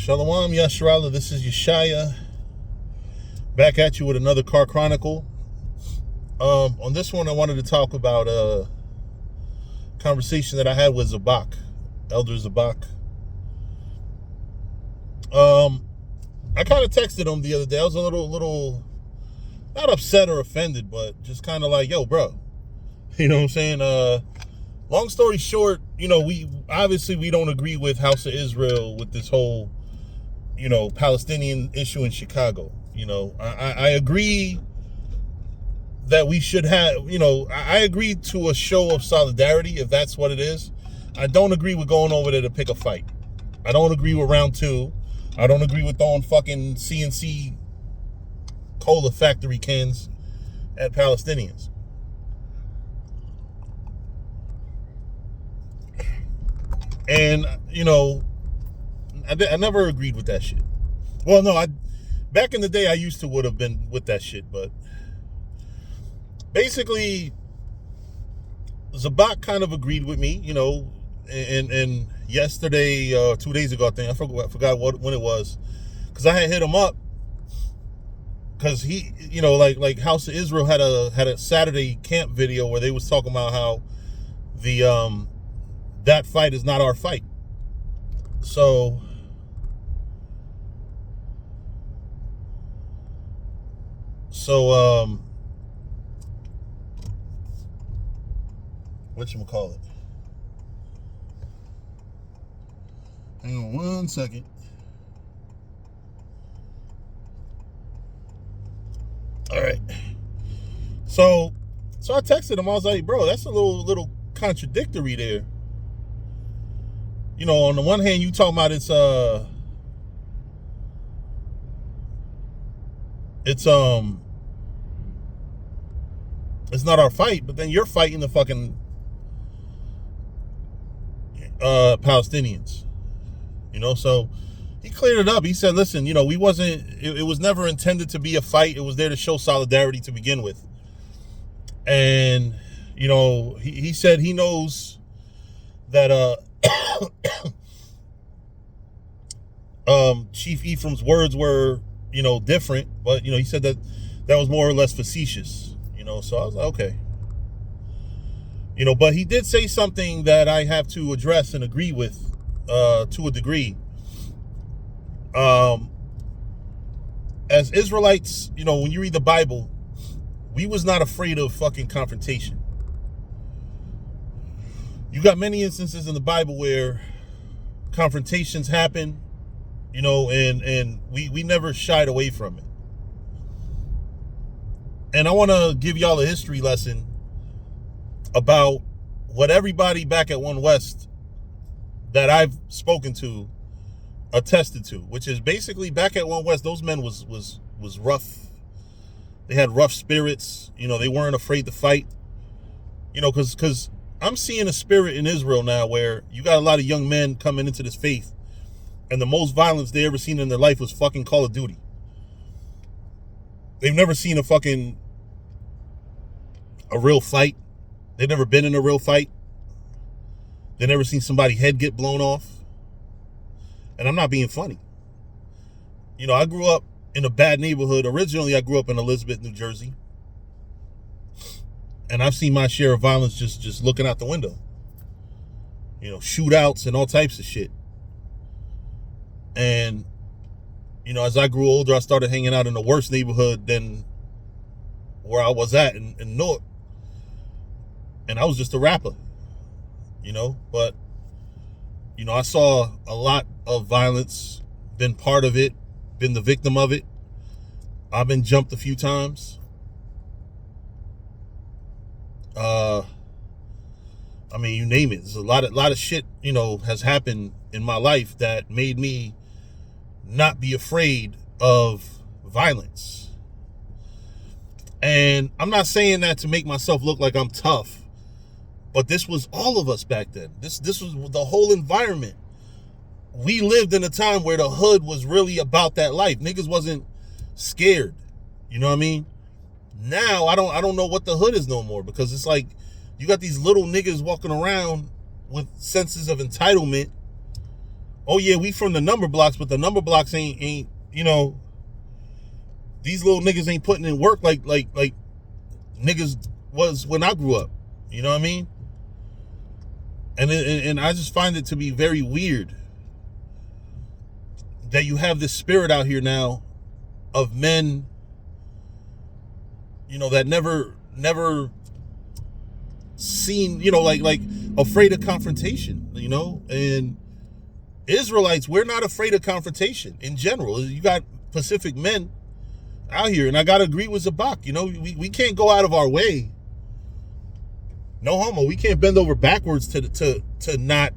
Shalom Yasharala, this is Yeshaya, back at you with another Car Chronicle. On this one, I wanted to talk about a conversation that I had with Zabak, Elder Zabak. I kind of texted him the other day. I was a little, not upset or offended, but just kind of like, yo, bro. You know what I'm saying? Long story short, we don't agree with House of Israel with this whole, Palestinian issue in Chicago. I agree that we should have, I agree to a show of solidarity if that's what it is. I don't agree with going over there to pick a fight. I don't agree with round two. I don't agree with throwing fucking CNC cola factory cans at Palestinians. And, I never agreed with that shit. Well, no, back in the day, I used to would have been with that shit, but basically, Zabak kind of agreed with me, and yesterday, 2 days ago, I think, I forgot when it was, because I had hit him up, because he, like House of Israel had a Saturday camp video where they was talking about how that fight is not our fight. So whatchamacallit? Hang on 1 second. All right. So I texted him. I was like, bro, that's a little contradictory there. On the one hand, you talking about it's not our fight, but then you're fighting the fucking Palestinians. So he cleared it up. He said, listen, we wasn't, it was never intended to be a fight. It was there to show solidarity to begin with. And, he said he knows that Chief Ephraim's words were, different, but, he said that was more or less facetious, so I was like, okay. But he did say something that I have to address and agree with, to a degree. As Israelites, when you read the Bible, we was not afraid of fucking confrontation. You got many instances in the Bible where confrontations happen, and we never shied away from it. And I want to give y'all a history lesson about what everybody back at One West that I've spoken to attested to, which is basically back at One West, those men was rough. They had rough spirits. They weren't afraid to fight. Because I'm seeing a spirit in Israel now where you got a lot of young men coming into this faith, and the most violence they ever seen in their life was fucking Call of Duty. They've never seen a real fight. They've never been in a real fight. They've never seen somebody's head get blown off. And I'm not being funny. I grew up in a bad neighborhood. Originally, I grew up in Elizabeth, New Jersey. And I've seen my share of violence just looking out the window. Shootouts and all types of shit. And, as I grew older, I started hanging out in the worst neighborhood than where I was at in Newark. And I was just a rapper, but, I saw a lot of violence, been part of it, been the victim of it. I've been jumped a few times. You name it. There's a lot of shit, has happened in my life that made me not be afraid of violence. And I'm not saying that to make myself look like I'm tough, but this was all of us back then. This was the whole environment. We lived in a time where the hood was really about that life. Niggas wasn't scared. You know what I mean? Now I don't know what the hood is no more, because it's like you got these little niggas walking around with senses of entitlement oh yeah, we from the number blocks, but the number blocks ain't these little niggas ain't putting in work like niggas was when I grew up. You know what I mean? And I just find it to be very weird that you have this spirit out here now of men, that never seen, like afraid of confrontation, and Israelites, we're not afraid of confrontation in general. You got Pacific men out here, and I gotta agree with Zabak. We can't go out of our way. No homo. We can't bend over backwards to not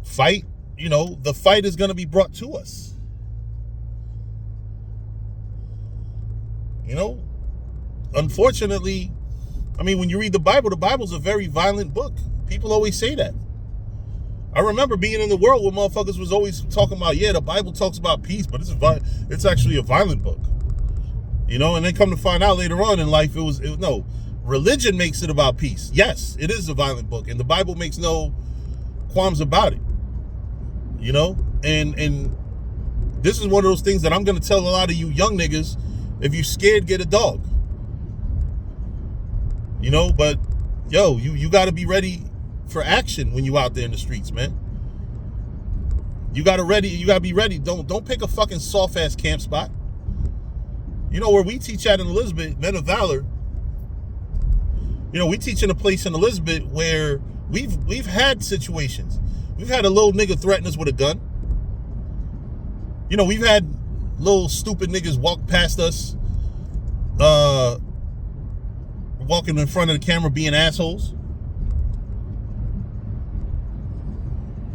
fight. The fight is gonna be brought to us. Unfortunately, I mean, when you read the Bible's a very violent book. People always say that. I remember being in the world where motherfuckers was always talking about, yeah, the Bible talks about peace, but it's actually a violent book. And then come to find out later on in life, no, religion makes it about peace. Yes, it is a violent book, and the Bible makes no qualms about it. And this is one of those things that I'm going to tell a lot of you young niggas: if you scared, get a dog. But yo, you got to be ready for action when you out there in the streets, man. You got to be ready. Don't pick a fucking soft ass camp spot. Where we teach at in Elizabeth, Men of Valor. We teach in a place in Elizabeth where we've had situations. We've had a little nigga threaten us with a gun. We've had little stupid niggas walk past us, walking in front of the camera being assholes.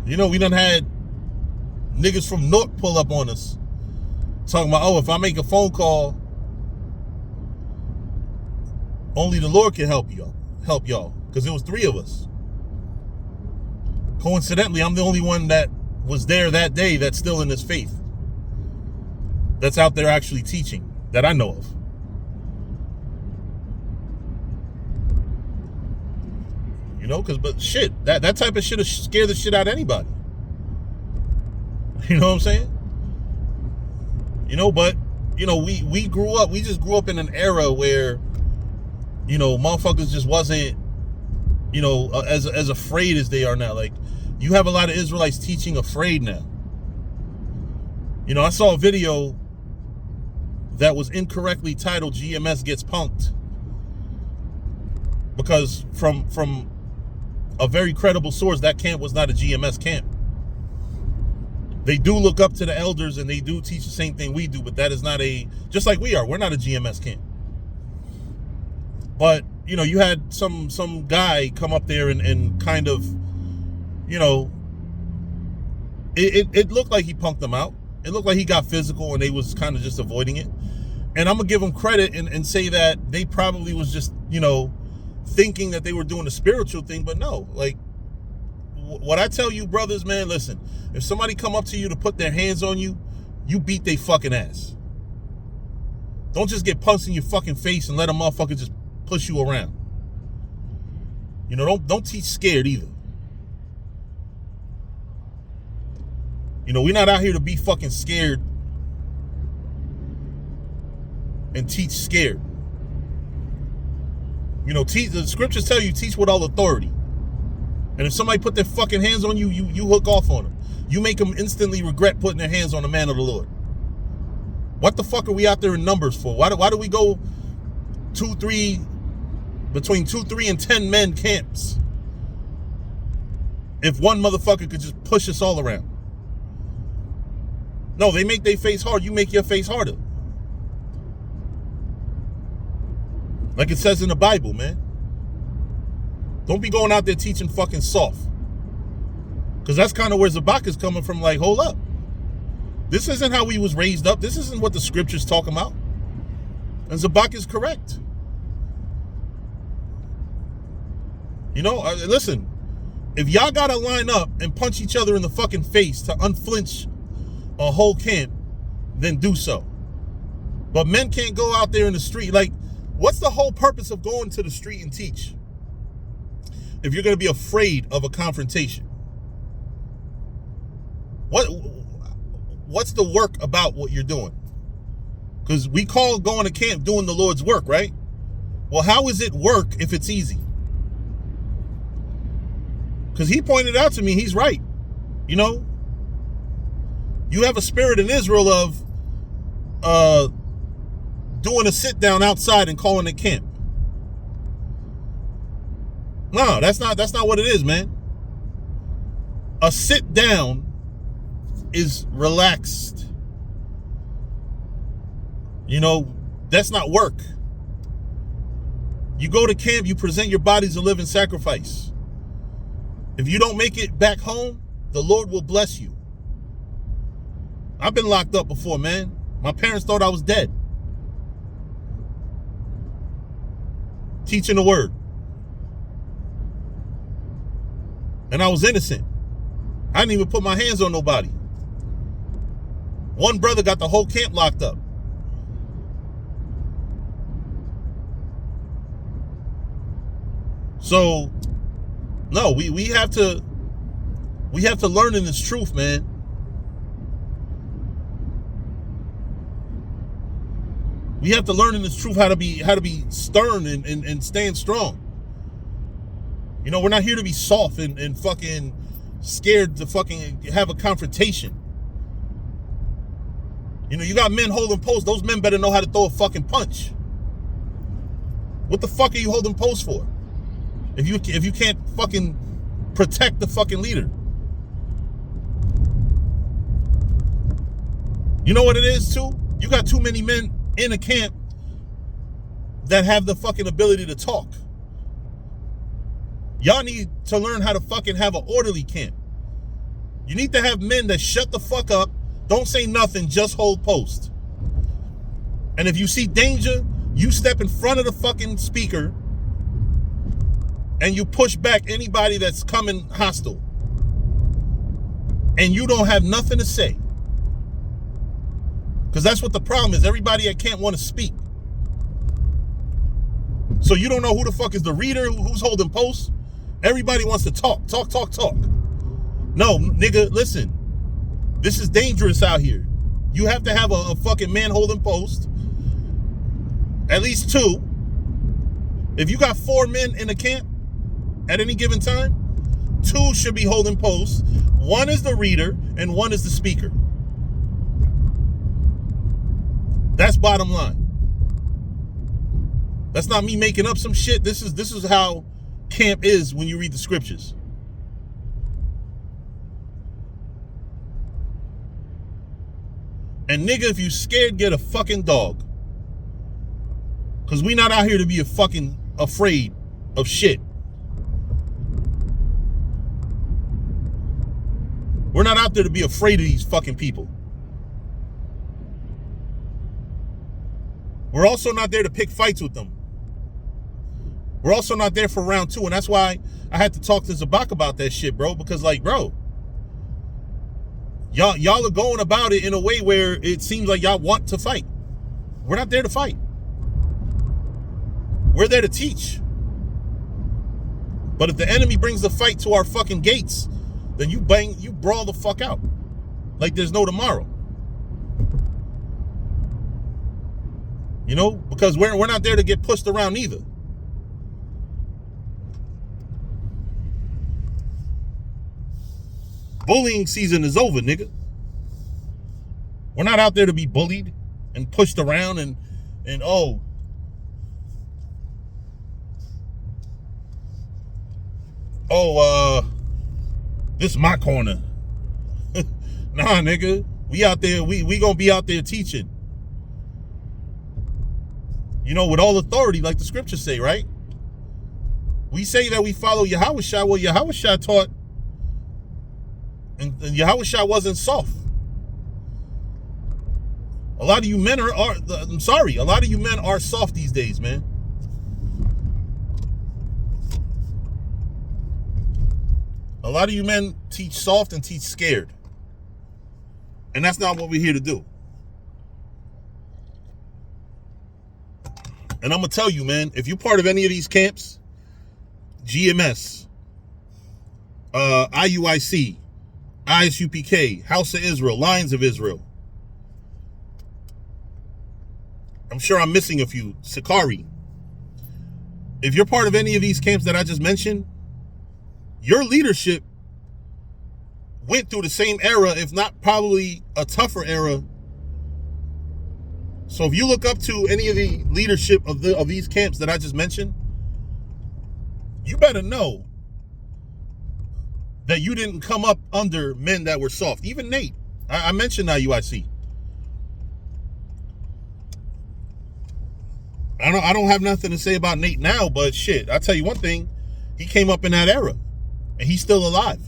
We done had niggas from North pull up on us talking about, oh, if I make a phone call, only the Lord can help y'all, because it was 3 of us. Coincidentally, I'm the only one that was there that day that's still in this faith, that's out there actually teaching, that I know of. But shit, that type of shit will scare the shit out of anybody. You know what I'm saying? But we just grew up in an era where motherfuckers just wasn't as afraid as they are now. Like, you have a lot of Israelites teaching afraid now. I saw a video that was incorrectly titled GMS Gets Punked, because from a very credible source, that camp was not a GMS camp. They do look up to the elders and they do teach the same thing we do, but that is not just like we are. We're not a GMS camp. But, you had some guy come up there and kind of, it looked like he punked them out. It looked like he got physical and they was kind of just avoiding it. And I'm going to give them credit and say that they probably was just, thinking that they were doing a spiritual thing, but no. Like, what I tell you, brothers, man, listen, if somebody come up to you to put their hands on you, you beat they fucking ass. Don't just get punched in your fucking face and let a motherfucker just push you around. Don't teach scared either. We're not out here to be fucking scared and teach scared. The scriptures tell you teach with all authority. And if somebody put their fucking hands on you, you hook off on them. You make them instantly regret putting their hands on the man of the Lord. What the fuck are we out there in numbers for? Why do we go between 2, 3, and 10 men camps if one motherfucker could just push us all around? No, they make their face hard. You make your face harder. Like it says in the Bible, man. Don't be going out there teaching fucking soft. Because that's kind of where Zabak is coming from. Like, hold up. This isn't how we was raised up. This isn't what the scriptures talk about. And Zabak is correct. Listen. If y'all got to line up and punch each other in the fucking face to unflinch a whole camp, then do so. But men can't go out there in the street. Like, what's the whole purpose of going to the street and teach if you're going to be afraid of a confrontation? What's the work about what you're doing? Because we call going to camp doing the Lord's work, right? Well, how is it work if it's easy? Because he pointed out to me, he's right. You know, you have a spirit in Israel of doing a sit down outside and calling it camp. No, that's not what it is, man. A sit down is relaxed. You know, that's not work. You go to camp, you present your body as a living sacrifice. If you don't make it back home, the Lord will bless you. I've been locked up before, man. My parents thought I was dead. Teaching the word. And I was innocent. I didn't even put my hands on nobody. One brother got the whole camp locked up. So, no, we have to learn in this truth, man. We have to learn in this truth how to be stern and stand strong. You know, we're not here to be soft and fucking scared to fucking have a confrontation. You know, you got men holding posts. Those men better know how to throw a fucking punch. What the fuck are you holding posts for? If you can't fucking protect the fucking leader. You know what it is too? You got too many men in a camp that have the fucking ability to talk. Y'all need to learn how to fucking have an orderly camp. You need to have men that shut the fuck up, don't say nothing, just hold post. And if you see danger, you step in front of the fucking speaker and you push back anybody that's coming hostile. And you don't have nothing to say. Because that's what the problem is. Everybody at camp want to speak. So you don't know who the fuck is the reader, who's holding posts. Everybody wants to talk. No, nigga, listen. This is dangerous out here. You have to have a fucking man holding post. At least two. If you got 4 men in a camp at any given time, 2 should be holding posts. 1 is the reader and 1 is the speaker. That's bottom line. That's not me making up some shit. This is how camp is when you read the scriptures. And nigga, if you scared, get a fucking dog. Because we not out here to be fucking afraid of shit. We're not out there to be afraid of these fucking people. We're also not there to pick fights with them. We're also not there for round 2. And that's why I had to talk to Zabak about that shit, bro. Because, like, bro, y'all are going about it in a way where it seems like y'all want to fight. We're not there to fight. We're there to teach. But if the enemy brings the fight to our fucking gates, then you brawl the fuck out. Like there's no tomorrow. You know, because we're not there to get pushed around either. Bullying season is over, nigga. We're not out there to be bullied and pushed around and this is my corner. Nah, nigga. We out there, we gonna be out there teaching. You know, with all authority, like the scriptures say, right? We say that we follow Yahushua. Well, Yahushua taught, and Yahushua wasn't soft. A lot of you men a lot of you men are soft these days, man. A lot of you men teach soft and teach scared. And that's not what we're here to do. And I'm going to tell you, man, if you're part of any of these camps, GMS, IUIC, ISUPK, House of Israel, Lions of Israel. I'm sure I'm missing a few. Sakari. If you're part of any of these camps that I just mentioned, your leadership went through the same era, if not probably a tougher era. So if you look up to any of the leadership of these camps that I just mentioned, you better know that you didn't come up under men that were soft. Even Nate. I mentioned IUIC. I don't have nothing to say about Nate now, but shit, I'll tell you one thing. He came up in that era, and he's still alive.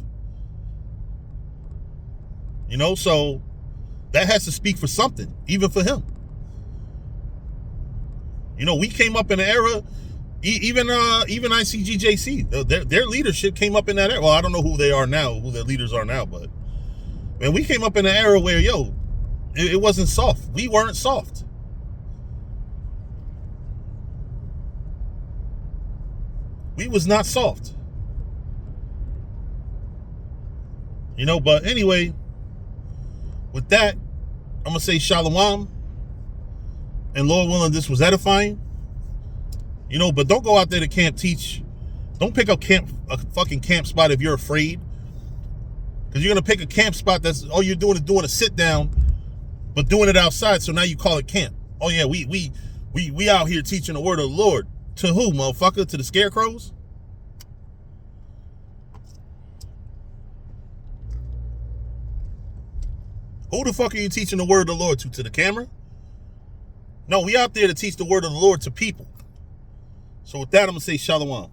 You know, so that has to speak for something, even for him. You know, we came up in an era, even ICGJC, their leadership came up in that era. Well, I don't know who they are now, who their leaders are now, but man, we came up in an era where, it wasn't soft. We weren't soft. We was not soft. You know, but anyway, with that, I'm going to say shalom. And Lord willing, this was edifying. You know, but don't go out there to camp teach. Don't pick a fucking camp spot if you're afraid. Because you're going to pick a camp spot that's all you're doing is doing a sit down, but doing it outside. So now you call it camp. Oh yeah, we out here teaching the word of the Lord. To who, motherfucker? To the scarecrows? Who the fuck are you teaching the word of the Lord to? To the camera? No, we out there to teach the word of the Lord to people. So with that, I'm going to say shalom.